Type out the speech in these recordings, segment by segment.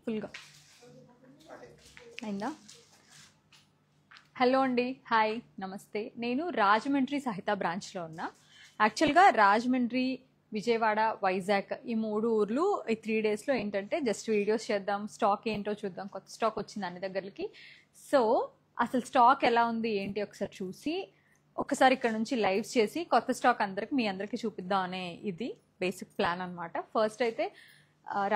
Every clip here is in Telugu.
ఫుల్గా అయిందా? హలో అండి, హాయ్, నమస్తే. నేను రాజమండ్రి సహిత బ్రాంచ్లో ఉన్నా. యాక్చువల్గా రాజమండ్రి, విజయవాడ, వైజాగ్ ఈ 3 ఊర్లు ఈ 3 డేస్లో ఏంటంటే జస్ట్ వీడియోస్ చేద్దాం, స్టాక్ ఏంటో చూద్దాం, కొత్త స్టాక్ వచ్చింది అన్ని దగ్గరికి. సో అసలు స్టాక్ ఎలా ఉంది ఏంటి ఒకసారి చూసి ఒకసారి ఇక్కడ నుంచి లైవ్స్ చేసి కొత్త స్టాక్ మీ అందరికీ చూపిద్దాం అనే ఇది బేసిక్ ప్లాన్ అనమాట. ఫస్ట్ అయితే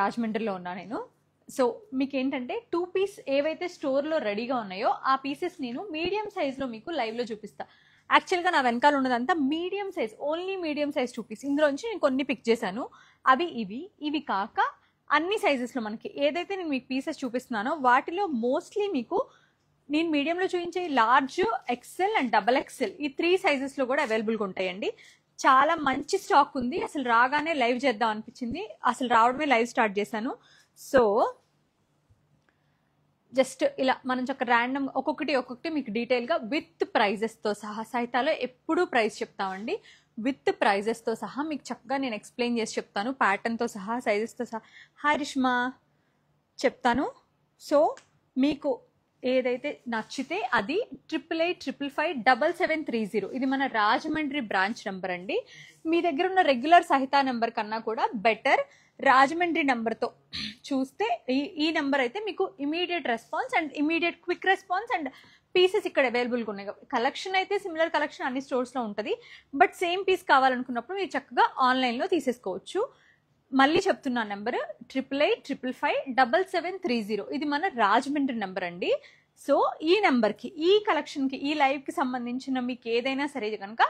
రాజమండ్రిలో ఉన్నా నేను. సో మీకు ఏంటంటే 2 పీస్ ఏవైతే స్టోర్లో రెడీగా ఉన్నాయో ఆ పీసెస్ నేను మీడియం సైజ్లో మీకు లైవ్లో చూపిస్తా. యాక్చువల్గా నా వెనకాల ఉన్నదంతా medium size, only medium size 2 piece. ఇందులోంచి నేను కొన్ని పిక్ చేశాను. అవి ఇవి కాక అన్ని సైజెస్లో మనకి ఏదైతే నేను మీకు పీసెస్ చూపిస్తున్నానో వాటిలో మోస్ట్లీ మీకు నేను మీడియంలో చూపించే లార్జ్, ఎక్సెల్ అండ్ XXL ఈ 3 సైజెస్లో కూడా అవైలబుల్గా ఉంటాయండి. చాలా మంచి స్టాక్ ఉంది. అసలు రాగానే లైవ్ చేద్దాం అనిపించింది, అసలు రావడమే లైవ్ స్టార్ట్ చేశాను. సో జస్ట్ ఇలా మనం చక్క ర్యాండమ్ ఒక్కొక్కటి మీకు డీటెయిల్గా విత్ ప్రైజెస్తో సహా, సహితాలో ఎప్పుడూ ప్రైస్ చెప్తామండి. విత్ ప్రైజెస్తో సహా మీకు చక్కగా నేను ఎక్స్ప్లెయిన్ చేసి చెప్తాను, ప్యాటర్న్తో సహా, సైజెస్తో సహా. హాయ్ రిష్మా, చెప్తాను. సో మీకు ఏదైతే నచ్చితే అది 8855557730 ఇది మన రాజమండ్రి బ్రాంచ్ నెంబర్ అండి. మీ దగ్గర ఉన్న రెగ్యులర్ సహిత నెంబర్ కన్నా కూడా బెటర్ రాజమండ్రి నెంబర్తో చూస్తే ఈ నెంబర్ అయితే మీకు immediate response and immediate quick response and pieces ఇక్కడ అవైలబుల్గా ఉన్నాయి. కలెక్షన్ అయితే సిమిలర్ కలెక్షన్ అన్ని స్టోర్స్లో ఉంటుంది, బట్ సేమ్ పీస్ కావాలనుకున్నప్పుడు మీరు చక్కగా ఆన్లైన్లో తీసేసుకోవచ్చు. మళ్ళీ చెప్తున్నా నెంబర్ 8855557730 ఇది మన రాజమండ్రి నెంబర్ అండి. సో ఈ నెంబర్కి, ఈ కలెక్షన్కి, ఈ లైవ్కి సంబంధించిన మీకు ఏదైనా సరే కనుక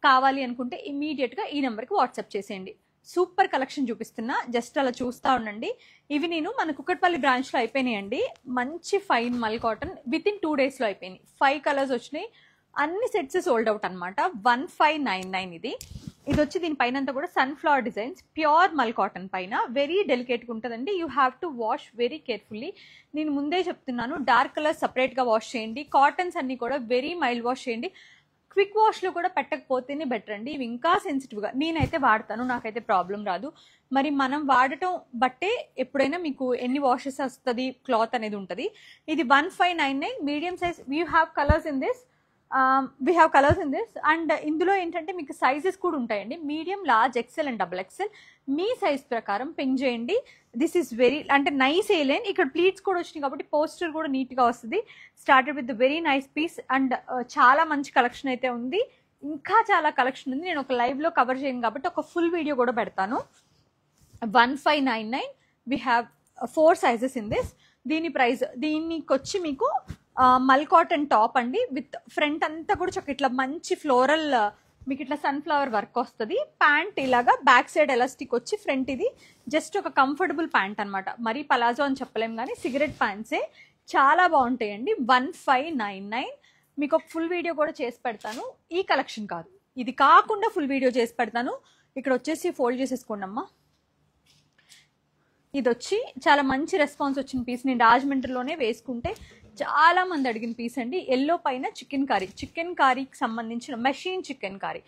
కావాలి అనుకుంటే ఇమీడియట్గా ఈ నెంబర్కి వాట్సాప్ చేసేయండి. సూపర్ కలెక్షన్ చూపిస్తున్నా, జస్ట్ అలా చూస్తూ ఉండండి. ఇవి నేను మన కుక్కట్పల్లి బ్రాంచ్లో అయిపోయినాయండి. మంచి ఫైన్ మల్ కాటన్ విత్ ఇన్ 2 డేస్లో అయిపోయినాయి. 5 కలర్స్ వచ్చినాయి, అన్ని సెట్స్ సోల్డ్ అవుట్ అనమాట. 1599 ఇది వచ్చి దీనిపైన అంతా కూడా సన్ఫ్లవర్ డిజైన్స్, ప్యూర్ మల్ కాటన్ పైన వెరీ డెలికేట్గా ఉంటుందండి. You have to wash very carefully. నేను ముందే చెప్తున్నాను, డార్క్ కలర్ సపరేట్గా వాష్ చేయండి. కాటన్స్ అన్ని కూడా వెరీ మైల్డ్ వాష్ చేయండి. క్విక్ వాష్లో కూడా పెట్టకపోతేనే బెటర్ అండి. ఇవి ఇంకా సెన్సిటివ్గా నేనైతే వాడతాను, నాకైతే ప్రాబ్లం రాదు. మరి మనం వాడటం బట్టే ఎప్పుడైనా మీకు ఎన్ని వాషెస్ వస్తుంది క్లాత్ అనేది ఉంటుంది. ఇది 1599 medium size. We have colours in this and ఇందులో ఏంటంటే మీకు సైజెస్ కూడా ఉంటాయండి. Medium, large, XL and XXL మీ సైజ్ ప్రకారం పింక్ చేయండి. దిస్ ఈస్ వెరీ అంటే నైస్ ఏలైన్. ఇక్కడ ప్లీట్స్ కూడా వచ్చినాయి కాబట్టి పోస్టర్ కూడా నీట్గా వస్తుంది. Started with very nice piece and చాలా మంచి కలెక్షన్ అయితే ఉంది. ఇంకా చాలా కలెక్షన్ ఉంది. నేను ఒక లైవ్లో కవర్ చేయను కాబట్టి ఒక ఫుల్ వీడియో కూడా పెడతాను. 1599 we have 4 sizes in this. దీని ప్రైస్ దీనికి వచ్చి మీకు మల్ కాటన్ టాప్ అండి, విత్ ఫ్రంట్ అంతా కూడా చక్క ఇట్లా మంచి ఫ్లోరల్ మీకు ఇట్లా సన్ఫ్లవర్ వర్క్ వస్తుంది. ప్యాంట్ ఇలాగా బ్యాక్ సైడ్ ఎలాస్టిక్ వచ్చి ఫ్రంట్ ఇది జస్ట్ ఒక కంఫర్టబుల్ ప్యాంట్ అనమాట. మరీ పలాజో అని చెప్పలేము కానీ సిగరెట్ ప్యాంట్సే చాలా బాగుంటాయండి. 1599 మీకు ఒక ఫుల్ వీడియో కూడా చేసి పెడతాను. ఈ కలెక్షన్ కాదు, ఇది కాకుండా ఫుల్ వీడియో చేసి పెడతాను. ఇక్కడ వచ్చేసి ఫోల్డ్ చేసేసుకోండి అమ్మా. ఇది వచ్చి చాలా మంచి రెస్పాన్స్ వచ్చిన పీస్. నేను రాజమండ్రిలోనే వేసుకుంటే చాలా మంది అడిగిన పీస్ అండి. ఎల్లో పైన చికెన్ కారీకి సంబంధించిన మెషిన్ చికెన్ కారీ,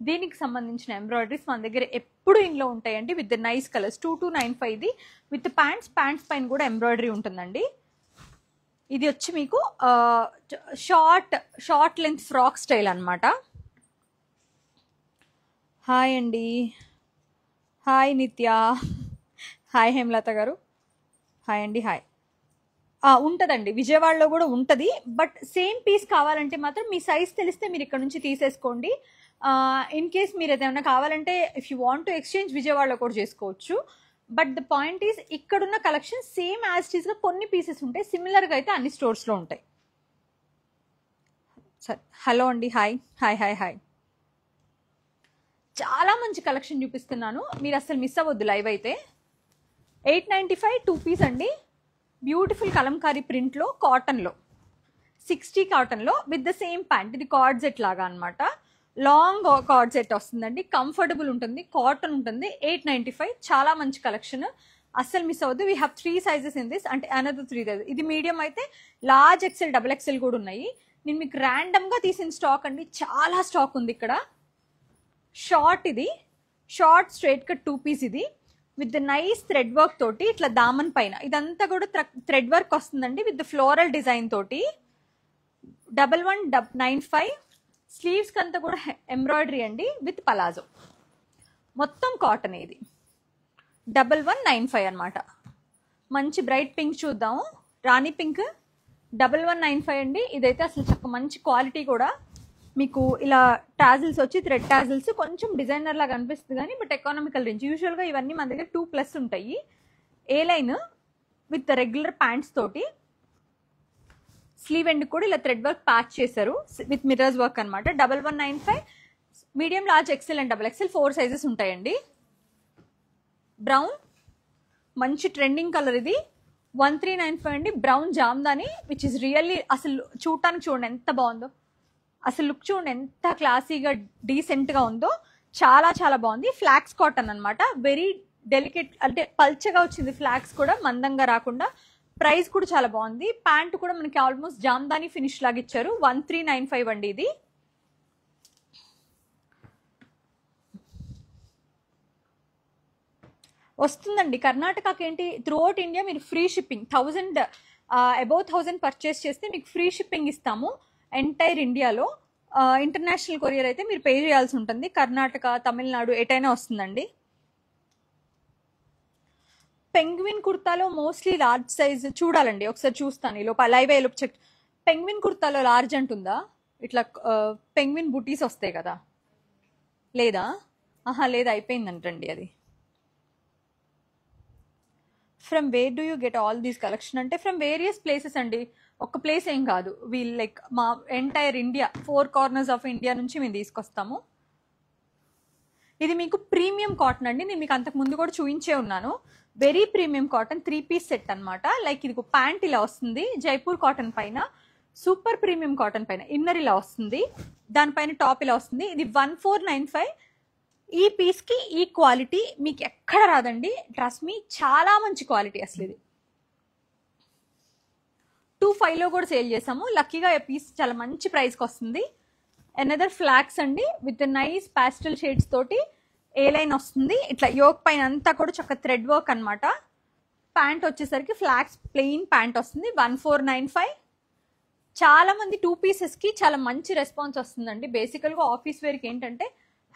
దీనికి సంబంధించిన ఎంబ్రాయిడరీస్ మన దగ్గర ఎప్పుడు ఇంట్లో ఉంటాయండి. With nice colours. 2295 ఇది విత్ ప్యాంట్స్ పైన కూడా ఎంబ్రాయిడరీ ఉంటుందండి. ఇది వచ్చి మీకు షార్ట్ లెంత్ ఫ్రాక్ స్టైల్ అనమాట. హాయ్ అండి, హాయ్ నిత్య, హాయ్ హేమలత గారు, హాయ్ అండి, హాయ్. ఉంటుందండి, విజయవాడలో కూడా ఉంటుంది. బట్ సేమ్ పీస్ కావాలంటే మాత్రం మీ సైజ్ తెలిస్తే మీరు ఇక్కడ నుంచి తీసేసుకోండి. ఇన్ కేస్ మీరు ఏదైనా కావాలంటే if you want to exchange విజయవాడలో కూడా చేసుకోవచ్చు. బట్ ద పాయింట్ ఈస్ ఇక్కడున్న కలెక్షన్ సేమ్ యాజ్ ఇట్ ఈస్గా కొన్ని పీసెస్ ఉంటాయి, సిమిలర్గా అయితే అన్ని స్టోర్స్లో ఉంటాయి. సరే, హలో అండి, హాయ్ హాయ్ హాయ్ హాయ్. చాలా మంచి కలెక్షన్ చూపిస్తున్నాను, మీరు అసలు మిస్ అవ్వద్దు లైవ్ అయితే. 895 2 పీస్ అండి. బ్యూటిఫుల్ కలంకారీ ప్రింట్లో కాటన్లో 60 కాటన్లో విత్ ద సేమ్ ప్యాంట్. ఇది కార్డ్ సెట్ లాగా అనమాట, లాంగ్ కార్డ్ సెట్ వస్తుందండి. కంఫర్టబుల్ ఉంటుంది, కాటన్ ఉంటుంది. 895 చాలా మంచి కలెక్షన్, అస్సలు మిస్ అవ్వద్దు. We have 3 sizes in this, అంటే అనదర్ 3 సైజెస్. ఇది మీడియం అయితే లార్జ్, ఎక్సెల్, XXL కూడా ఉన్నాయి. నేను మీకు ర్యాండమ్గా తీసిన స్టాక్ అండి, చాలా స్టాక్ ఉంది ఇక్కడ. షార్ట్ ఇది, షార్ట్ స్ట్రైట్ కట్ 2 పీస్ ఇది విత్ నైస్ థ్రెడ్ వర్క్ తోటి ఇట్లా దామన్ పైన ఇదంతా కూడా థ్రెడ్ వర్క్ వస్తుందండి విత్ ఫ్లోరల్ డిజైన్ తోటి. 1195. స్లీవ్స్ కంతా కూడా ఎంబ్రాయిడరీ అండి విత్ పలాజో, మొత్తం కాటన్. ఇది 1195 అనమాట. మంచి బ్రైట్ పింక్ చూద్దాము, రాణి పింక్. 1195 అండి. ఇదైతే అసలు చక్క మంచి క్వాలిటీ కూడా. మీకు ఇలా టాజిల్స్ వచ్చి థ్రెడ్ టాజిల్స్ కొంచెం డిజైనర్ లాగా అనిపిస్తుంది కానీ బట్ ఎకానమికల్ రేంజ్. యూజువల్గా ఇవన్నీ మన దగ్గర 2+ ఉంటాయి. A line with regular pants తోటి, స్లీవ్ ఎండ్ కూడా ఇలా థ్రెడ్ వర్క్ ప్యాచ్ చేశారు విత్ మిర్రర్స్ వర్క్ అనమాట. 1195. Medium, large, XL and XXL 4 sizes ఉంటాయండి. బ్రౌన్ మంచి ట్రెండింగ్ కలర్ ఇది. 1395 అండి. Brown Jamdani which is really అసలు చూడటానికి చూడండి ఎంత బాగుందో. అసలు లుక్ చూడండి ఎంత క్లాసీగా డీసెంట్గా ఉందో. చాలా చాలా బాగుంది. ఫ్లాక్స్ కాటన్ అనమాట. వెరీ డెలికేట్ అంటే పల్చగా వచ్చింది ఫ్లాక్స్ కూడా, మందంగా రాకుండా. ప్రైస్ కూడా చాలా బాగుంది. ప్యాంట్ కూడా మనకి ఆల్మోస్ట్ జామ్దాని ఫినిష్ లాగా ఇచ్చారు. 1395 అండి ఇది. వస్తుందండి కర్ణాటకకి. ఏంటి త్రూఅవుట్ ఇండియా మీరు ఫ్రీ షిప్పింగ్, 1000 అబౌవ్ 1000 పర్చేస్ చేస్తే మీకు ఫ్రీ షిప్పింగ్ ఇస్తాము ఎంటైర్ ఇండియాలో. ఇంటర్నేషనల్ కొరియర్ అయితే మీరు పే చేయాల్సి ఉంటుంది. కర్ణాటక, తమిళనాడు ఎటైనా వస్తుందండి. పెంగ్విన్ కుర్తాలో మోస్ట్లీ లార్జ్ సైజ్ చూడాలండి. ఒకసారి చూస్తాను ఈ లోపు లైవ్ అయ్యే లోపు చెక్. పెంగ్విన్ కుర్తాలో లార్జ్ అంటుందా? ఇట్లా పెంగ్విన్ బుటీస్ వస్తాయి కదా, లేదా? లేదా, అయిపోయిందంటండి అది. From where do you get all these collection అంటే ఫ్రమ్ వేరియస్ ప్లేసెస్ అండి. ఒక ప్లేస్ ఏం కాదు, వీల్ లైక్ మా entire India 4 corners of India నుంచి మేము తీసుకొస్తాము. ఇది మీకు ప్రీమియం కాటన్ అండి. నేను మీకు అంతకు ముందు కూడా చూపించే ఉన్నాను. Very premium cotton 3 piece set అనమాట. లైక్ ఇది ప్యాంట్ ఇలా వస్తుంది జైపూర్ కాటన్ పైన, సూపర్ ప్రీమియం కాటన్ పైన ఇన్నర్ ఇలా వస్తుంది, దానిపైన టాప్ ఇలా వస్తుంది. ఇది 1495. ఈ పీస్కి ఈ క్వాలిటీ మీకు ఎక్కడ రాదండి, ట్రస్ట్ మీ. చాలా మంచి క్వాలిటీ అసలు. ఇది 25లో కూడా సేల్ చేసాము. లక్కీగా ఈ పీస్ చాలా మంచి ప్రైస్కి వస్తుంది. అనదర్ ఫ్లాక్స్ అండి విత్ నైస్ పాస్టల్ షేడ్స్ తోటి. ఏ లైన్ వస్తుంది ఇట్లా యోక్ పైన అంతా కూడా చక్క థ్రెడ్ వర్క్ అనమాట. ప్యాంట్ వచ్చేసరికి ఫ్లాక్స్ ప్లెయిన్ ప్యాంట్ వస్తుంది. 1495. చాలా మంది 2 పీసెస్కి చాలా మంచి రెస్పాన్స్ వస్తుందండి. బేసికల్గా ఆఫీస్ వేర్కి ఏంటంటే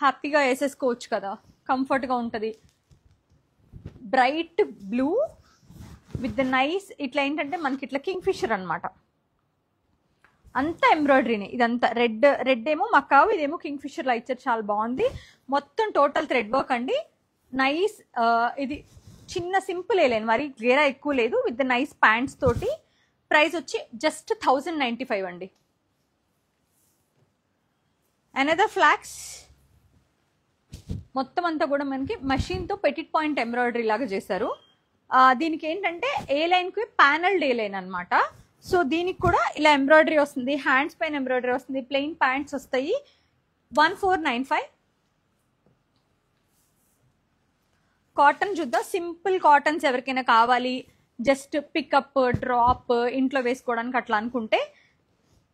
హ్యాపీగా వేసేసుకోవచ్చు కదా, కంఫర్ట్గా ఉంటుంది. బ్రైట్ బ్లూ విత్ నైస్ ఇట్లా ఏంటంటే మనకి ఇట్లా కింగ్ ఫిషర్ అనమాట. అంతా ఎంబ్రాయిడరీని. ఇదంతా రెడ్ ఏమో మకావు, ఇదేమో కింగ్ ఫిషర్ లా ఇచ్చారు. చాలా బాగుంది. మొత్తం టోటల్ థ్రెడ్ వర్క్ అండి. నైస్. ఇది చిన్న సింపుల్ వేయలేను, మరి గేరా ఎక్కువ లేదు. విత్ నైస్ ప్యాంట్స్ తోటి. ప్రైస్ వచ్చి జస్ట్ 1095 అండి. Another flax. మొత్తం అంతా కూడా మనకి మషిన్తో పెటిట్ పాయింట్ ఎంబ్రాయిడరీ లాగా చేశారు. దీనికి ఏంటంటే ఏ లైన్కి ప్యానల్డ్ ఏ లైన్ అనమాట. సో దీనికి కూడా ఇలా ఎంబ్రాయిడరీ వస్తుంది, హ్యాండ్స్ పైన ఎంబ్రాయిడరీ వస్తుంది, ప్లెయిన్ ప్యాంట్స్ వస్తాయి. 1495. కాటన్ చూద్దాం. సింపుల్ కాటన్స్ ఎవరికైనా కావాలి, జస్ట్ పికప్ డ్రాప్ ఇంట్లో వేసుకోవడానికి అట్లా అనుకుంటే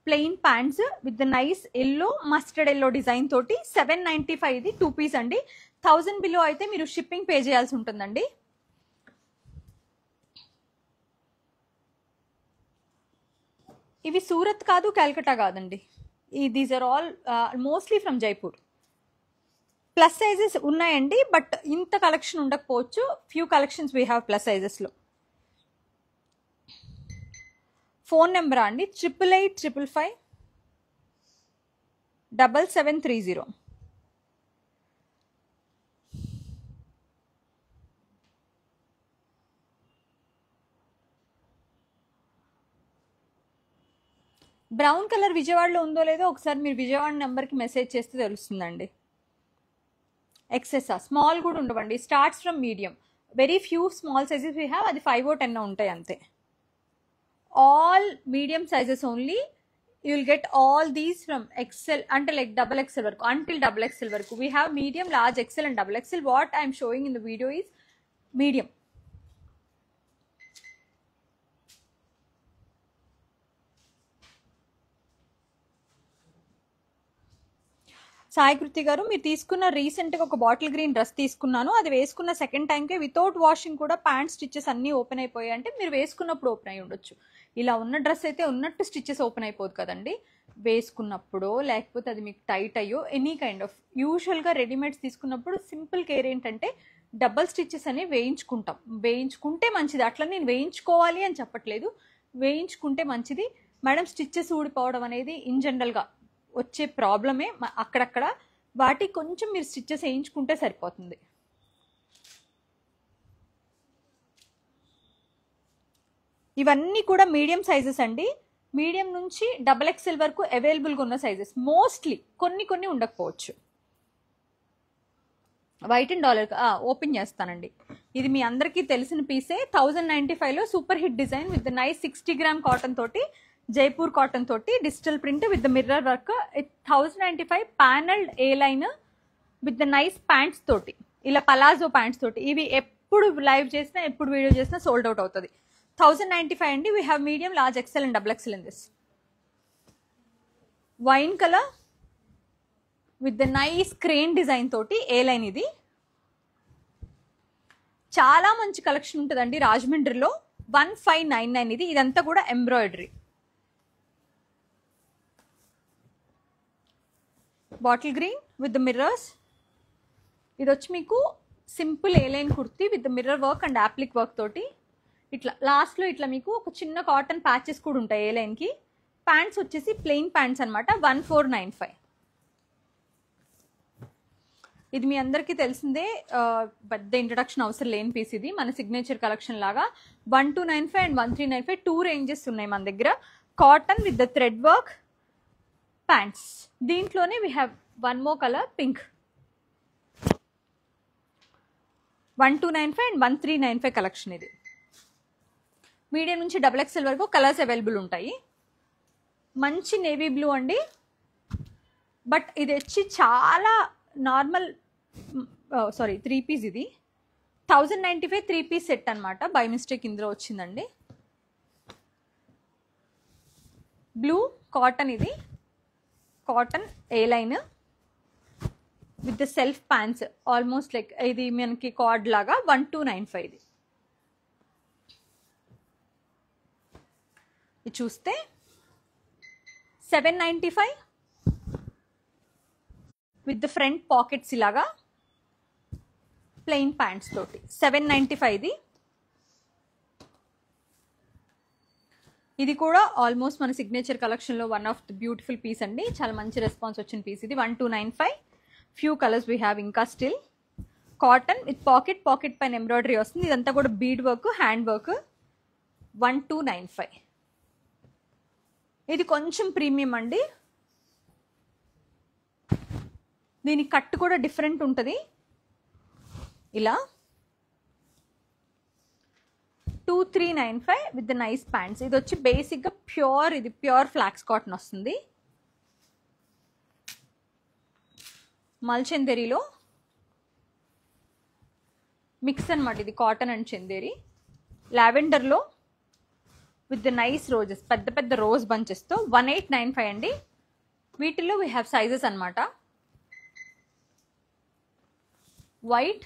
plain pants with nice yellow mustard yellow design తోటి 795. ఇది 2 పీస్ అండి. 1000 బిలో అయితే మీరు షిప్పింగ్ పే చేయాల్సి ఉంటుందండి. ఇవి సూరత్ కాదు, కల్కటా కాదండి. These are all mostly from Jaipur. Plus sizes ఉన్నాయండి, బట్ ఇంత కలెక్షన్ ఉండకపోవచ్చు. Few collections we have plus సైజెస్లో. ఫోన్ నెంబరా అండి 888555 7730. బ్రౌన్ కలర్ విజయవాడలో ఉందో లేదో ఒకసారి మీరు విజయవాడ నెంబర్కి మెసేజ్ చేస్తే తెలుస్తుందండి. ఎక్సెస్ స్మాల్ కూడా ఉండవండి. Starts from medium. Very few small sizes we have. అది 5 or 10 ఉంటాయి అంతే. All medium sizes only. You will get all these from XL అంటే లైక్ XXL వరకు, అంటిల్ XXL వరకు. We have medium, large, XL and XXL. What I'm showing in the video is medium. Sai Kriti garu, మీరు తీసుకున్న రీసెంట్గా ఒక బాటిల్ గ్రీన్ డ్రెస్ తీసుకున్నాను, అది వేసుకున్న సెకండ్ టైంకే వితౌట్ వాషింగ్ కూడా ప్యాంట్ స్టిచెస్ అన్నీ ఓపెన్ అయిపోయాయి అంటే మీరు వేసుకున్నప్పుడు ఓపెన్ అయి ఉండొచ్చు. ఇలా ఉన్న డ్రెస్ అయితే ఉన్నట్టు స్టిచెస్ ఓపెన్ అయిపోదు కదండి, వేసుకున్నప్పుడు లేకపోతే అది మీకు టైట్ అయ్యో ఎనీ కైండ్ ఆఫ్. యూజువల్గా రెడీమేడ్స్ తీసుకున్నప్పుడు సింపుల్ కేర్ ఏంటంటే డబల్ స్టిచెస్ అనేవి వేయించుకుంటాం. వేయించుకుంటే మంచిది, అట్లా నేను వేయించుకోవాలి అని చెప్పట్లేదు, వేయించుకుంటే మంచిది మేడం. స్టిచెస్ ఊడిపోవడం అనేది ఇన్ జనరల్గా వచ్చే ప్రాబ్లమే, అక్కడక్కడ వాటి కొంచెం మీరు స్టిచెస్ వేయించుకుంటే సరిపోతుంది. ఇవన్నీ కూడా మీడియం సైజెస్ అండి, మీడియం నుంచి XXL వరకు అవైలబుల్గా ఉన్న సైజెస్. మోస్ట్లీ కొన్ని ఉండకపోవచ్చు. వైట్ అండ్ డాలర్ ఓపెన్ చేస్తానండి. ఇది మీ అందరికీ తెలిసిన పీసే. 1095లో super hit design with nice 60 gram cotton తోటి, జైపూర్ కాటన్ తోటి digital print with mirror work. 1095 panelled A line with nice pants తోటి, ఇలా పలాజో ప్యాంట్స్ తోటి. ఇవి ఎప్పుడు లైవ్ చేసినా ఎప్పుడు వీడియో చేసినా సోల్డ్ అవుట్ అవుతుంది. 1095 అండి. We have medium, large, XL and XXL in this. Wine colour with the nice crane design తోటి ఏ లైన్. ఇది చాలా మంచి కలెక్షన్ ఉంటుందండి రాజమండ్రిలో. 1599 ఇది. ఇదంతా కూడా embroidery. Bottle green with the mirrors. ఇది వచ్చి మీకు simple A line kurti with mirror work and appliqué work తోటి. ఇట్లా లాస్ట్లో ఇట్లా మీకు ఒక చిన్న కాటన్ ప్యాచెస్ కూడా ఉంటాయి ఏ లైన్కి. ప్యాంట్స్ వచ్చేసి ప్లెయిన్ ప్యాంట్స్ అనమాట. 1495. ఇది మీ అందరికీ తెలిసిందే, పెద్ద ఇంట్రడక్షన్ అవసరం లేని పీస్. ఇది మన సిగ్నేచర్ కలెక్షన్ లాగా. 1295 అండ్ 1395 2 రేంజెస్ ఉన్నాయి మన దగ్గర. Cotton with the thread work pants. దీంట్లోనే we have one more colour, pink. 1295 and 1395 collection ఇది. మీడియం నుంచి XXL వరకు కలర్స్ అవైలబుల్ ఉంటాయి. మంచి నేవీ బ్లూ అండి, బట్ ఇది వచ్చి చాలా నార్మల్, సారీ 3 పీస్. ఇది 1095 3 పీస్ సెట్ అనమాట. బై మిస్టేక్ ఇందులో వచ్చిందండి. బ్లూ కాటన్, ఇది cotton A line with the self pants, almost like ఇది మనకి కార్డ్ లాగా. 1295 ఇది. ఇది చూస్తే 795 విత్ ద ఫ్రంట్ పాకెట్స్ ఇలాగా ప్లెయిన్ ప్యాంట్స్ తోటి. 795 ఇది. ఇది కూడా ఆల్మోస్ట్ మన సిగ్నేచర్ కలెక్షన్లో one of the beautiful piece అండి. చాలా మంచి రెస్పాన్స్ వచ్చిన పీస్ ఇది. 1295. ఫ్యూ కలర్స్ వీ హ్యావ్ ఇంకా స్టిల్. కాటన్ విత్ పాకెట్ పైన ఎంబ్రాయిడరీ వస్తుంది. ఇదంతా కూడా బీడ్ వర్క్, హ్యాండ్ వర్క్. 1295. ఇది కొంచెం ప్రీమియం అండి. దీని కట్ కూడా డిఫరెంట్ ఉంటుంది. ఇలా 2395 విత్ ద నైస్ ప్యాంట్స్. ఇది వచ్చి బేసిక్గా ప్యూర్, ఇది ప్యూర్ ఫ్లాక్స్ కాటన్ వస్తుంది. మల్ చందేరిలో మిక్స్ అనమాట. ఇది కాటన్ అండ్ చందేరి. లావెండర్లో విత్ ద నైస్ రోజెస్, పెద్ద పెద్ద రోజ్ బంచెస్తో. 1895 అండి. వీటిల్లో వీ హ్యావ్ సైజెస్ అనమాట. వైట్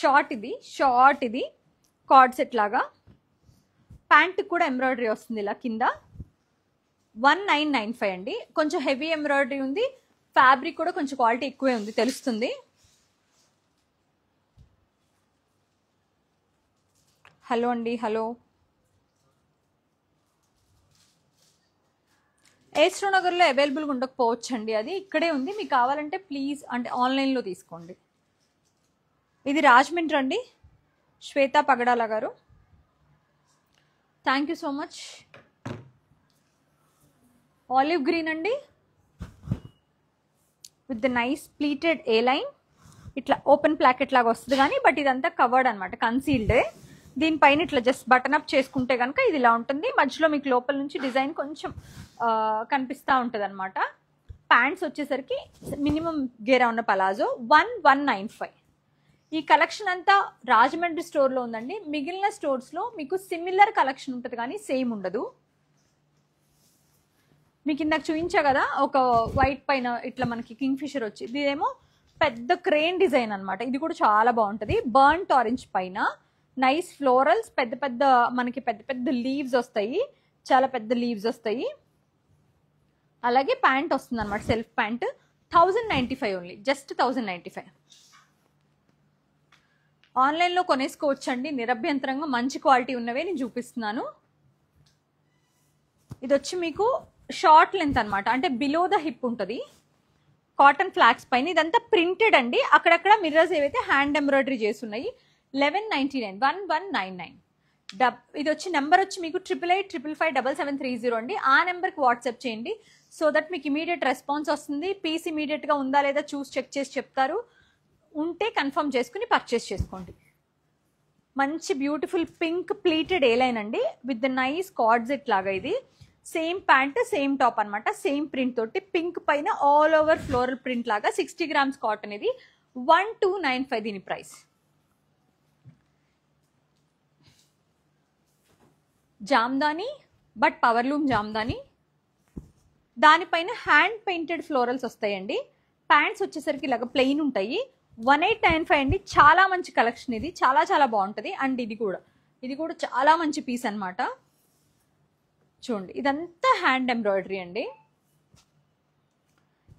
షార్ట్, ఇది కార్డ్ సెట్ లాగా. ప్యాంట్ కూడా ఎంబ్రాయిడరీ వస్తుంది ఇలా కింద. 1995 అండి. కొంచెం హెవీ ఎంబ్రాయిడరీ ఉంది, ఫ్యాబ్రిక్ కూడా కొంచెం క్వాలిటీ ఎక్కువే ఉంది, తెలుస్తుంది. హలో అండి, హలో. ఏస్ట్రో నగర్లో అవైలబుల్గా ఉండకపోవచ్చు అండి, అది ఇక్కడే ఉంది. మీకు కావాలంటే ప్లీజ్ అంటే ఆన్లైన్లో తీసుకోండి. ఇది రాజమండ్రి అండి. Shweta Pagadala garu, thank you so much. Olive green అండి with the nice pleated A line. ఇట్లా ఓపెన్ ప్లాకెట్ లాగా వస్తుంది కానీ బట్ ఇదంతా కవర్డ్ అనమాట, కన్సీల్డే. దీనిపైన ఇట్లా జస్ట్ బటన్ అప్ చేసుకుంటే కనుక ఇది ఇలా ఉంటుంది. మధ్యలో మీకు లోపల నుంచి డిజైన్ కొంచెం కనిపిస్తూ ఉంటుంది అనమాట. ప్యాంట్స్ వచ్చేసరికి మినిమం గేరా ఉన్న పలాజో. 1195. ఈ కలెక్షన్ అంతా రాజమండ్రి స్టోర్లో ఉందండి. మిగిలిన స్టోర్స్లో మీకు సిమిలర్ కలెక్షన్ ఉంటుంది కానీ సేమ్ ఉండదు. మీకు ఇందాక చూపించా కదా ఒక వైట్ పైన ఇట్లా మనకి కింగ్ ఫిషర్ వచ్చి, ఇదేమో పెద్ద క్రేన్ డిజైన్ అనమాట. ఇది కూడా చాలా బాగుంటుంది. బర్న్ట్ ఆరెంజ్ పైన నైస్ ఫ్లోరల్స్, పెద్ద పెద్ద మనకి పెద్ద పెద్ద లీవ్స్ వస్తాయి, చాలా పెద్ద లీవ్స్ వస్తాయి. అలాగే ప్యాంట్ వస్తుంది అనమాట, సెల్ఫ్ ప్యాంట్. 1095 only, just 1095. ఆన్లైన్లో కొనేసుకోవచ్చండి నిరభ్యంతరంగా, మంచి క్వాలిటీ ఉన్నవే నేను చూపిస్తున్నాను. ఇది వచ్చి మీకు షార్ట్ లెంత్ అనమాట, అంటే బిలో ద హిప్ ఉంటుంది. కాటన్ ఫ్లాక్స్ పైన ఇదంతా ప్రింటెడ్ అండి. అక్కడక్కడ మిర్రర్స్ ఏవైతే హ్యాండ్ ఎంబ్రాయిడరీ చేస్తున్నాయి. 1199, 1199. ఇది వచ్చి నెంబర్ వచ్చి మీకు 8885557730 అండి. ఆ నెంబర్కి వాట్సాప్ చేయండి. సో దట్ మీకు ఇమీడియట్ రెస్పాన్స్ వస్తుంది. పీస్ ఇమీడియట్గా ఉందా లేదా చూసి చెక్ చేసి చెప్తారు. ఉంటే కన్ఫర్మ్ చేసుకుని పర్చేస్ చేసుకోండి. మంచి beautiful pink pleated A line అండి, విత్ ద నైస్ కార్డ్జెట్ లాగా. ఇది సేమ్ ప్యాంట్ సేమ్ టాప్ అనమాట, సేమ్ ప్రింట్ తోటి పింక్ పైన ఆల్ ఓవర్ ఫ్లోరల్ ప్రింట్ లాగా. 60 grams కాటన్. ఇది 1295 దీని price. Jamdani, but powerloom Jamdani, దానిపైన హ్యాండ్ పెయింటెడ్ ఫ్లోరల్స్ వస్తాయండి. ప్యాంట్స్ వచ్చేసరికి ఇలాగ ప్లెయిన్ ఉంటాయి. 1895 అండి. చాలా మంచి కలెక్షన్ ఇది, చాలా చాలా బాగుంటుంది. అండ్ ఇది కూడా చాలా మంచి పీస్ అనమాట. చూడండి, ఇదంతా హ్యాండ్ ఎంబ్రాయిడరీ అండి.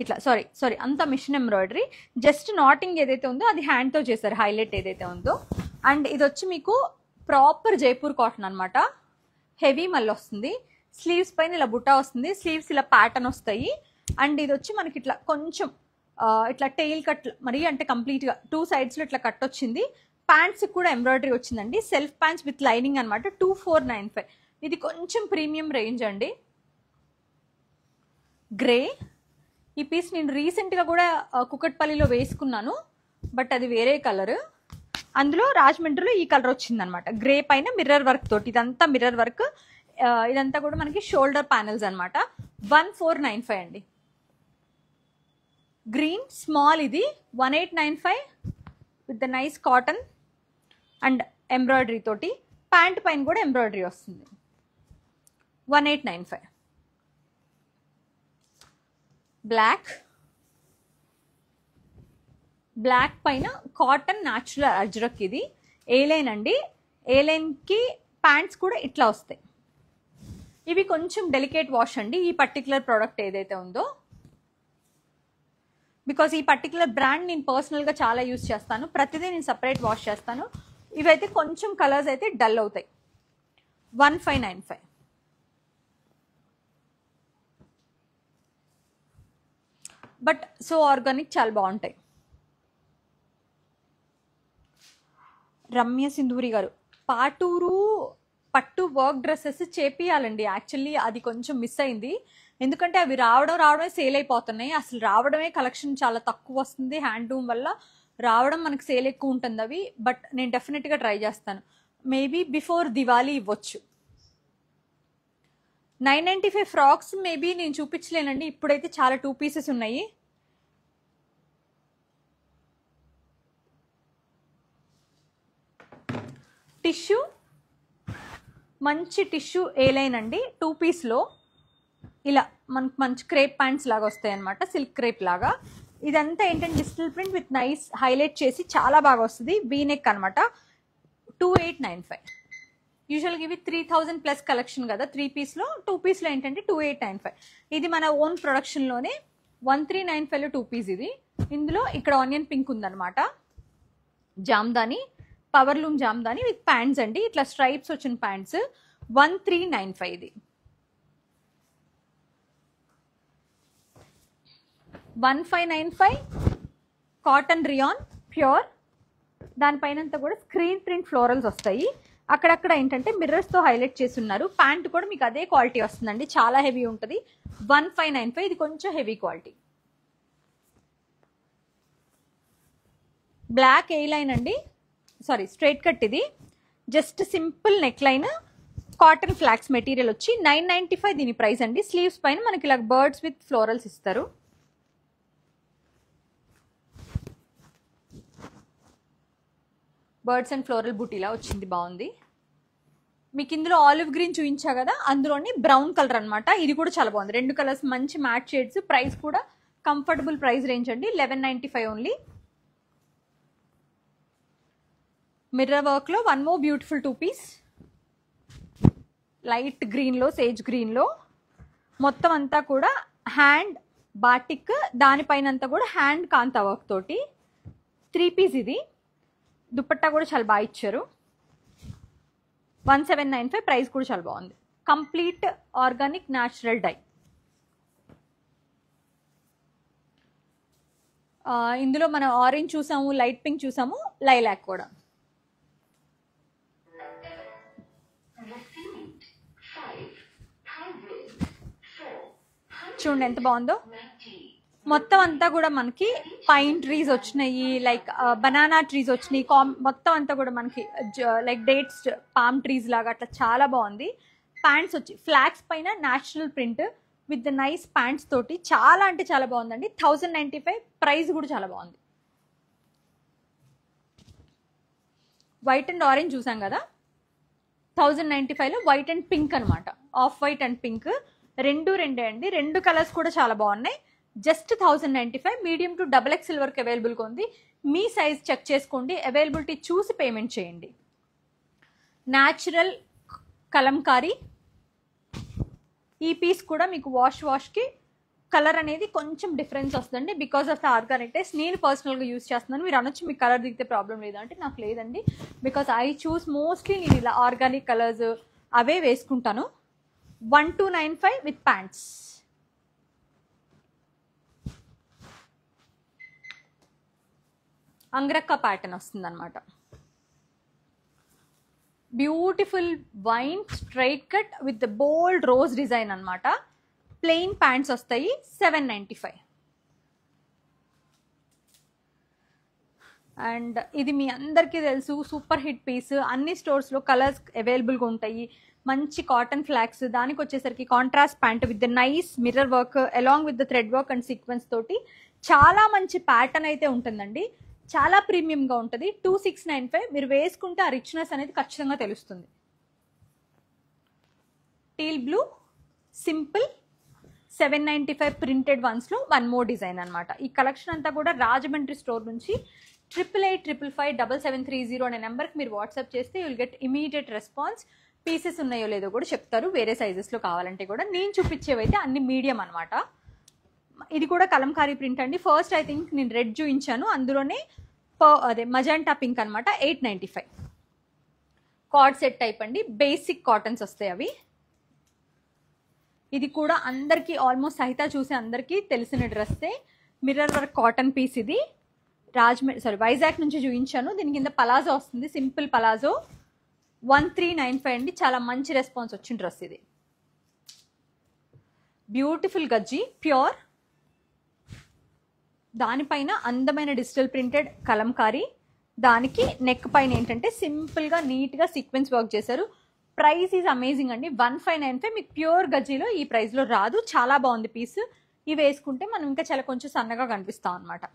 ఇట్లా సారీ అంతా మిషన్ ఎంబ్రాయిడరీ. జస్ట్ నాటింగ్ ఏదైతే ఉందో అది హ్యాండ్తో చేశారు, హైలైట్ ఏదైతే ఉందో. అండ్ ఇది వచ్చి మీకు ప్రాపర్ జైపూర్ కాటన్ అనమాట. హెవీ మళ్ళీ వస్తుంది. స్లీవ్స్ పైన ఇలా బుట్టా వస్తుంది, స్లీవ్స్ ఇలా ప్యాటర్న్ వస్తాయి. అండ్ ఇది వచ్చి మనకి ఇట్లా కొంచెం ఇట్లా టెయిల్ కట్ మరి, అంటే కంప్లీట్గా 2 sides ఇట్లా కట్ వచ్చింది. ప్యాంట్స్ కూడా ఎంబ్రాయిడరీ వచ్చిందండి. సెల్ఫ్ ప్యాంట్స్ విత్ లైనింగ్ అనమాట. 2495. ఇది కొంచెం ప్రీమియం రేంజ్ అండి. గ్రే, ఈ పీస్ నేను రీసెంట్గా కూడా కుకట్పల్లిలో వేసుకున్నాను, బట్ అది వేరే కలర్. అందులో రాజమండ్రిలో ఈ కలర్ వచ్చిందనమాట, గ్రే పైన మిర్రర్ వర్క్ తోటి. ఇదంతా మిర్రర్ వర్క్. ఇదంతా కూడా మనకి షోల్డర్ ప్యానెల్స్ అనమాట. 1495 అండి. గ్రీన్ స్మాల్, ఇది 1895 with the nice cotton and embroidery తోటి. ప్యాంట్ పైన కూడా ఎంబ్రాయిడరీ వస్తుంది. 1895. బ్లాక్ పైన కాటన్ న్యాచురల్ అజ్రక్. ఇది ఏ లైన్ అండి. ఏ లైన్కి ప్యాంట్స్ కూడా ఇట్లా వస్తాయి. ఇవి కొంచెం డెలికేట్ వాష్ అండి ఈ పర్టికులర్ ప్రోడక్ట్ ఏదైతే ఉందో. బికాస్ ఈ పర్టికులర్ బ్రాండ్ నేను పర్సనల్గా చాలా యూజ్ చేస్తాను, ప్రతిదీ నేను సపరేట్ వాష్ చేస్తాను. ఇవైతే కొంచెం కలర్స్ అయితే డల్ అవుతాయి. 1595. బట్ సో ఆర్గానిక్, చాలా బాగుంటాయి. రమ్య సింధూరి గారు, పాటూరు పట్టు వర్క్ డ్రెస్సెస్ చేపియాలండి. యాక్చువల్లీ అది కొంచెం మిస్ అయింది, ఎందుకంటే అవి రావడమే సేల్ అయిపోతున్నాయి. అసలు రావడమే కలెక్షన్ చాలా తక్కువ వస్తుంది. హ్యాండ్లూమ్ వల్ల రావడం మనకి సేల్ ఎక్కువ ఉంటుంది అవి. బట్ నేను డెఫినెట్గా ట్రై చేస్తాను. మేబీ బిఫోర్ దివాళీ ఇవ్వచ్చు. 995 ఫ్రాక్స్ మేబీ నేను చూపించలేనండి, ఇప్పుడైతే చాలా 2 pieces ఉన్నాయి. టిష్యూ, మంచి టిష్యూ ఏ లైన్ అండి. 2 piece ఇలా మనకు మంచి క్రేప్ ప్యాంట్స్ లాగా వస్తాయి అనమాట, సిల్క్ క్రేప్ లాగా. ఇదంతా ఏంటంటే digital print with nice highlight చేసి చాలా బాగా వస్తుంది. వీనెక్ అనమాట. 2895. యూజువల్గా ఇవి 3000+ కలెక్షన్ కదా 3 piece. 2 piece ఏంటంటే 2895. ఇది మన ఓన్ ప్రొడక్షన్లోనే 1395 2 piece. ఇది ఇందులో ఇక్కడ ఆనియన్ పింక్ ఉందన్నమాట. Jamdani, powerloom Jamdani with pants అండి. ఇట్లా స్ట్రైప్స్ వచ్చిన ప్యాంట్స్. 1395. ఇది 1595. Cotton rayon pure. దానిపైన అంతా కూడా స్క్రీన్ ప్రింట్ ఫ్లోరల్స్ వస్తాయి. అక్కడక్కడ ఏంటంటే మిర్రర్స్తో హైలైట్ చేసి ఉన్నారు. ప్యాంట్ కూడా మీకు అదే క్వాలిటీ వస్తుందండి, చాలా హెవీ ఉంటుంది. 1595. ఇది కొంచెం హెవీ క్వాలిటీ. బ్లాక్ ఏ లైన్ అండి, సారీ స్ట్రైట్ కట్. ఇది just simple neck line, cotton flax material వచ్చి 995 దీని ప్రైస్ అండి. స్లీవ్స్ పైన మనకి ఇలా బర్డ్స్ విత్ ఫ్లోరల్స్ ఇస్తారు. బర్డ్స్ అండ్ ఫ్లోరల్ బుటీలా వచ్చింది, బాగుంది. మీకు ఇందులో ఆలివ్ గ్రీన్ చూపించా కదా, అందులోని బ్రౌన్ కలర్ అనమాట. ఇది కూడా చాలా బాగుంది. 2 కలర్స్ మంచి మ్యాట్ షేడ్స్. ప్రైస్ కూడా కంఫర్టబుల్ ప్రైస్ రేంజ్ అండి, 1195 ఓన్లీ. మిర్రర్ వర్క్ లో one more beautiful 2 piece light green లో, సేజ్ గ్రీన్ లో, మొత్తం అంతా కూడా హ్యాండ్ బాటిక్, దానిపైన అంతా కూడా హ్యాండ్ కాంతా వర్క్ తోటి 3 పీస్. ఇది దుపట్టా కూడా చాలా బాగా ఇచ్చారు. 1795. ప్రైస్ కూడా చాలా బాగుంది. Complete organic natural die. ఇందులో మనం ఆరెంజ్ చూసాము, లైట్ పింక్ చూసాము, లైలాక్ కూడా. చూడండి ఎంత బాగుందో. మొత్తం అంతా కూడా మనకి పైన్ ట్రీస్ వచ్చినాయి, లైక్ బనానా ట్రీస్ వచ్చినాయి. మొత్తం అంతా కూడా మనకి లైక్ డేట్స్, పామ్ ట్రీస్ లాగా అట్లా చాలా బాగుంది. ప్యాంట్స్ వచ్చి ఫ్లాగ్స్ పైన natural print with the nice pants తోటి చాలా అంటే చాలా బాగుందండి. 1095. ప్రైస్ కూడా చాలా బాగుంది. వైట్ అండ్ ఆరెంజ్ చూసాం కదా, 1095లో వైట్ అండ్ పింక్ అనమాట. ఆఫ్ వైట్ అండ్ పింక్ రెండే అండి. 2 కలర్స్ కూడా చాలా బాగున్నాయి. జస్ట్ 1095. మీడియం టు XXL వరకు అవైలబుల్గా ఉంది. మీ సైజ్ చెక్ చేసుకోండి, అవైలబిలిటీ చూసి పేమెంట్ చేయండి. న్యాచురల్ కలంకారీ. ఈ పీస్ కూడా మీకు వాష్కి కలర్ అనేది కొంచెం డిఫరెన్స్ వస్తుందండి, because of the organic taste. నేను పర్సనల్గా యూస్ చేస్తున్నాను. మీరు అనొచ్చు మీకు కలర్ దిగితే ప్రాబ్లం లేదా అంటే, నాకు లేదండి, బికాస్ ఐ చూస్ మోస్ట్లీ నేను ఇలా ఆర్గానిక్ కలర్స్ అవే వేసుకుంటాను. 1295 విత్ ప్యాంట్స్. అంగ్రక్క ప్యాటర్న్ వస్తుంది అనమాట. Beautiful wine straight cut with bold rose design అనమాట. ప్లెయిన్ ప్యాంట్స్ వస్తాయి. 795. అండ్ ఇది మీ అందరికీ తెలుసు, సూపర్ హిట్ పీస్. అన్ని స్టోర్స్లో కలర్స్ అవైలబుల్గా ఉంటాయి. మంచి కాటన్ ఫ్లాక్స్, దానికి వచ్చేసరికి contrast pant with the nice mirror work along with the thread work and sequence తోటి చాలా మంచి ప్యాటర్న్ అయితే ఉంటుందండి. చాలా ప్రీమియంగా ఉంటుంది. 2695. మీరు వేసుకుంటే ఆ రిచ్నెస్ అనేది ఖచ్చితంగా తెలుస్తుంది. టీల్ బ్లూ సింపుల్ 795 ప్రింటెడ్ వన్స్లో 1 మోర్ డిజైన్ అనమాట. ఈ కలెక్షన్ అంతా కూడా రాజమండ్రి స్టోర్ నుంచి 8885557730 అనే నెంబర్కి మీరు వాట్సాప్ చేస్తే you'll get immediate response. Pieces ఉన్నాయో లేదో కూడా చెప్తారు. వేరే సైజెస్లో కావాలంటే కూడా. నేను చూపించేవైతే అన్ని మీడియం అనమాట. ఇది కూడా కలంకారీ ప్రింట్ అండి. ఫస్ట్ ఐ థింక్ నేను రెడ్ చూపించాను, అందులోనే అదే మజంటా పింక్ అనమాట. 895. కార్డ్ సెట్ టైప్ అండి. బేసిక్ కాటన్స్ వస్తాయి అవి. ఇది కూడా అందరికీ ఆల్మోస్ట్ సహిత చూసే అందరికీ తెలిసిన డ్రెస్సే. Mirror work cotton piece. ఇది వైజాగ్ నుంచి చూపించాను. దీని కింద పలాజో వస్తుంది, సింపుల్ పలాజో. 1395 అండి. చాలా మంచి రెస్పాన్స్ వచ్చిన డ్రెస్ ఇది. బ్యూటిఫుల్ గజ్జి ప్యూర్, దానిపైన అందమైన డిజిటల్ ప్రింటెడ్ కలంకారీ. దానికి నెక్ పైన ఏంటంటే సింపుల్గా నీట్గా సీక్వెన్స్ వర్క్ చేశారు. ప్రైస్ ఈజ్ అమేజింగ్ అండి. 1595. మీకు ప్యూర్ గజ్జీలో ఈ ప్రైస్లో రాదు. చాలా బాగుంది పీస్. ఇవి వేసుకుంటే మనం ఇంకా చాలా కొంచెం సన్నగా కనిపిస్తాం అనమాట.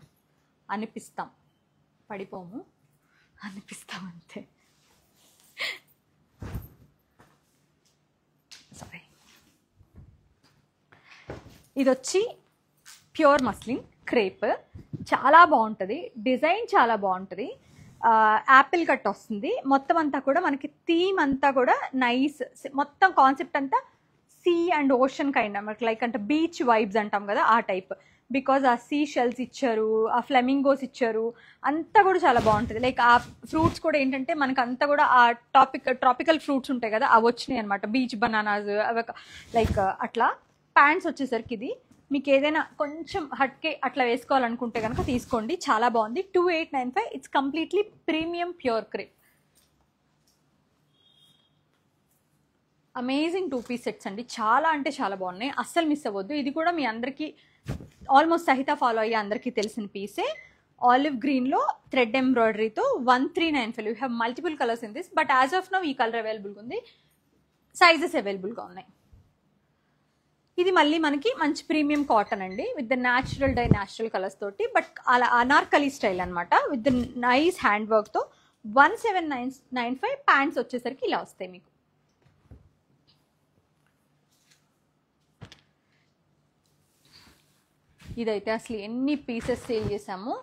అనిపిస్తాం, పడిపోము, అనిపిస్తాం అంతే. సారీ. ఇది వచ్చి ప్యూర్ మస్లిన్ క్రేప్. చాలా బాగుంటుంది. డిజైన్ చాలా బాగుంటుంది. యాపిల్ కట్ వస్తుంది. మొత్తం అంతా కూడా మనకి థీమ్ అంతా కూడా నైస్. మొత్తం కాన్సెప్ట్ అంతా సీ అండ్ ఓషన్ కైండ్ మనకి, లైక్ అంటే బీచ్ వైబ్స్ అంటాం కదా ఆ టైప్. బికాజ్ ఆ సీ షెల్స్ ఇచ్చారు, ఆ ఫ్లెమింగోస్ ఇచ్చారు, అంతా కూడా చాలా బాగుంటుంది. లైక్ ఆ ఫ్రూట్స్ కూడా ఏంటంటే మనకు అంతా కూడా ఆ ట్రాపికల్ ఫ్రూట్స్ ఉంటాయి కదా, అవి వచ్చినాయి అనమాట. బీచ్ బనానాస్ అవి, లైక్ అట్లా. ప్యాంట్స్ వచ్చేసరికి ఇది మీకు ఏదైనా కొంచెం హట్కే అట్లా వేసుకోవాలనుకుంటే కనుక తీసుకోండి. చాలా బాగుంది. 2895. It's completely premium pure crepe. Amazing 2 piece sets అండి. చాలా అంటే చాలా బాగున్నాయి. అస్సలు మిస్ అవ్వద్దు. ఇది కూడా మీ అందరికీ ఆల్మోస్ట్ సహిత ఫాలో అయ్యే అందరికీ తెలిసిన పీసే. ఆలివ్ గ్రీన్లో థ్రెడ్ ఎంబ్రాయిడరీతో 1395. You have multiple colours in this, but as of now ఈ కలర్ అవైలబుల్గా ఉంది. సైజెస్ అవైలబుల్గా ఉన్నాయి. ఇది మళ్ళీ మనకి మంచి ప్రీమియం కాటన్ అండి, with the natural dye natural colours తోటి, బట్ అలా అనార్కలి స్టైల్ అనమాట, విత్ ద నైస్ హ్యాండ్ వర్క్తో. 1795. ప్యాంట్స్ వచ్చేసరికి ఇలా వస్తాయి మీకు. ఇదైతే అసలు ఎన్ని పీసెస్ సేల్ చేసాము.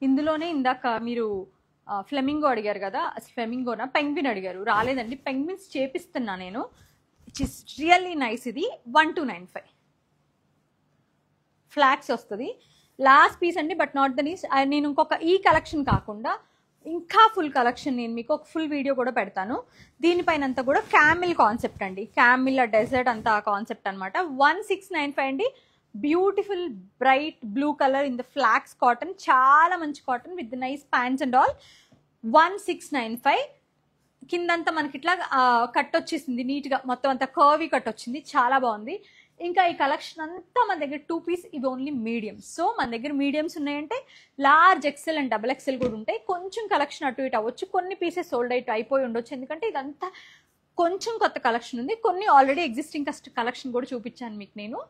ఇందులోనే ఇందాక మీరు ఫ్లెమింగో అడిగారు కదా, అసలు ఫ్లెమింగోనా పెంగ్విన్ అడిగారు, రాలేదండి. పెంగ్విన్స్ చేపిస్తున్నా నేను. It is really nice. ఇది 1295 ఫ్లాట్స్ వస్తుంది. లాస్ట్ పీస్ అండి, బట్ నాట్ ద లీస్ట్. నేను ఇంకొక ఈ కలెక్షన్ కాకుండా ఇంకా ఫుల్ కలెక్షన్ నేను మీకు ఒక ఫుల్ వీడియో కూడా పెడతాను. దీనిపైన అంతా కూడా క్యామిల్ కాన్సెప్ట్ అండి, క్యామిల్ డెజర్ట్ అంతా కాన్సెప్ట్ అనమాట. 1695 అండి. Beautiful bright blue colour in the flax cotton, చాలా మంచి cotton with nice pants and all. 1695. కిందంతా మనకి ఇట్లా కట్ వచ్చేసింది నీట్గా, మొత్తం అంతా కర్వీ కట్ వచ్చింది, చాలా బాగుంది. ఇంకా ఈ కలెక్షన్ అంతా మన దగ్గర 2 పీస్, ఇవి ఓన్లీ మీడియమ్స్. సో మన దగ్గర మీడియమ్స్ ఉన్నాయంటే large XL and double XL కూడా ఉంటాయి. కొంచెం కలెక్షన్ అటు ఇటు అవ్వచ్చు, కొన్ని పీసెస్ సోల్డ్ అవుట్ అయిపోయి ఉండొచ్చు, ఎందుకంటే ఇదంతా కొంచెం కొత్త కలెక్షన్ ఉంది. కొన్ని ఆల్రెడీ ఎగ్జిస్టింగ్ కలెక్షన్ కూడా చూపించాను మీకు నేను.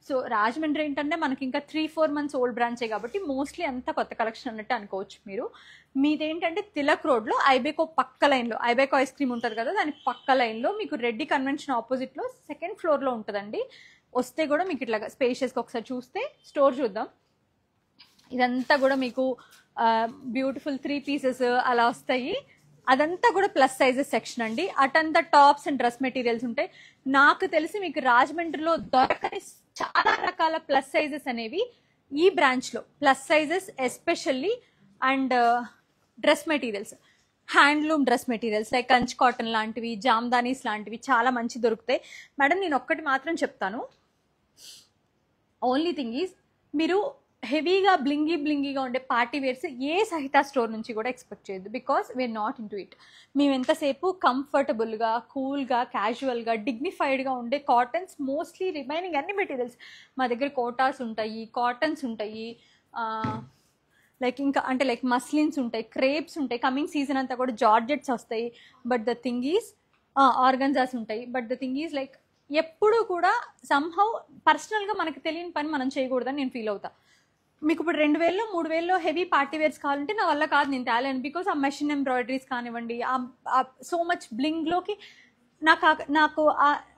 సో రాజమండ్రి ఏంటంటే మనకి ఇంకా 3-4 మంత్స్ ఓల్డ్ బ్రాంచే కాబట్టి మోస్ట్లీ అంతా కొత్త కలెక్షన్ అన్నట్టు అనుకోవచ్చు మీరు. మీదేంటంటే తిలక్ రోడ్లో ఐబేకో పక్క లైన్లో, ఐబేకో ఐస్ క్రీమ్ ఉంటుంది కదా, దాని పక్క లైన్లో మీకు రెడ్డి కన్వెన్షన్ ఆపోజిట్లో 2nd ఫ్లోర్లో ఉంటుందండి. వస్తే కూడా మీకు ఇట్లా స్పేషియస్గా ఒకసారి చూస్తే స్టోర్ చూద్దాం. ఇదంతా కూడా మీకు బ్యూటిఫుల్ 3 పీసెస్ అలా వస్తాయి. అదంతా కూడా ప్లస్ సైజెస్ సెక్షన్ అండి. అటంతా టాప్స్ అండ్ డ్రెస్ మెటీరియల్స్ ఉంటాయి. నాకు తెలిసి మీకు రాజమండ్రిలో దొరకని చాలా రకాల ప్లస్ సైజెస్ అనేవి ఈ బ్రాంచ్లో, plus sizes especially and dress materials, handloom dress materials like Kanchi cotton లాంటివి, జామ్దానీస్ లాంటివి చాలా మంచి దొరుకుతాయి. మేడం నేను ఒక్కటి మాత్రం చెప్తాను, ఓన్లీ థింగ్ ఈజ్ మీరు హెవీగా బ్లింగీగా ఉండే పార్టీ వేర్స్ ఏ సహిత స్టోర్ నుంచి కూడా ఎక్స్పెక్ట్ చేయొద్దు, because we're not into it. మేము ఎంతసేపు కంఫర్టబుల్గా, కూల్గా, క్యాజువల్గా, డిగ్నిఫైడ్గా ఉండే కాటన్స్, మోస్ట్లీ రిమైనింగ్ అన్ని మెటీరియల్స్ మా దగ్గర కోటాస్ ఉంటాయి, కాటన్స్ ఉంటాయి, లైక్ ఇంకా అంటే లైక్ మస్లిన్స్ ఉంటాయి, క్రేప్స్ ఉంటాయి. కమింగ్ సీజన్ అంతా కూడా జార్జెట్స్ వస్తాయి. But the thing is organzas ఉంటాయి. But the thing is like ఎప్పుడు కూడా సమ్హౌ పర్సనల్గా మనకు తెలియని పని మనం చేయకూడదని నేను ఫీల్ అవుతా. మీకు ఇప్పుడు 2000-3000 హెవీ పార్టీ వేర్స్ కావాలంటే నా వల్ల కాదు, నేను తేలేను. బికాస్ ఆ మెషిన్ ఎంబ్రాయిడరీస్ కానివ్వండి, సో మచ్ బ్లింగ్లోకి నాకు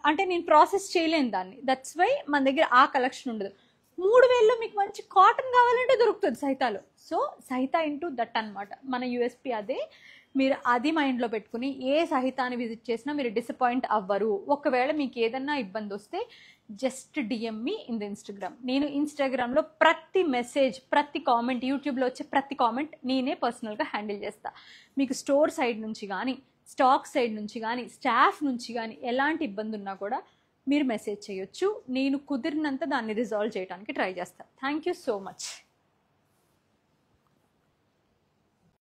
అంటే నేను ప్రాసెస్ చేయలేను దాన్ని. దట్స్ వై మన దగ్గర ఆ కలెక్షన్ ఉండదు. 3000లో మీకు మంచి కాటన్ కావాలంటే దొరుకుతుంది సహితాలో. సో సహిత ఇంటూ దట్ అనమాట మన యూఎస్పీ అదే. మీరు అది మైండ్లో పెట్టుకుని ఏ సహితాన్ని విజిట్ చేసినా మీరు డిసప్పాయింట్ అవ్వరు. ఒకవేళ మీకు ఏదన్నా ఇబ్బంది వస్తే just DM me in the Instagram. నేను ఇన్స్టాగ్రామ్లో ప్రతి మెసేజ్, ప్రతి కామెంట్, యూట్యూబ్లో వచ్చే ప్రతి కామెంట్ నేనే పర్సనల్గా హ్యాండిల్ చేస్తా. మీకు స్టోర్ సైడ్ నుంచి కానీ, స్టాక్ సైడ్ నుంచి కానీ, స్టాఫ్ నుంచి కానీ ఎలాంటి ఇబ్బంది ఉన్నా కూడా మీరు మెసేజ్ చేయొచ్చు. నేను కుదిరినంత దాన్ని రిజాల్వ్ చేయడానికి ట్రై చేస్తాను. Thank you so much.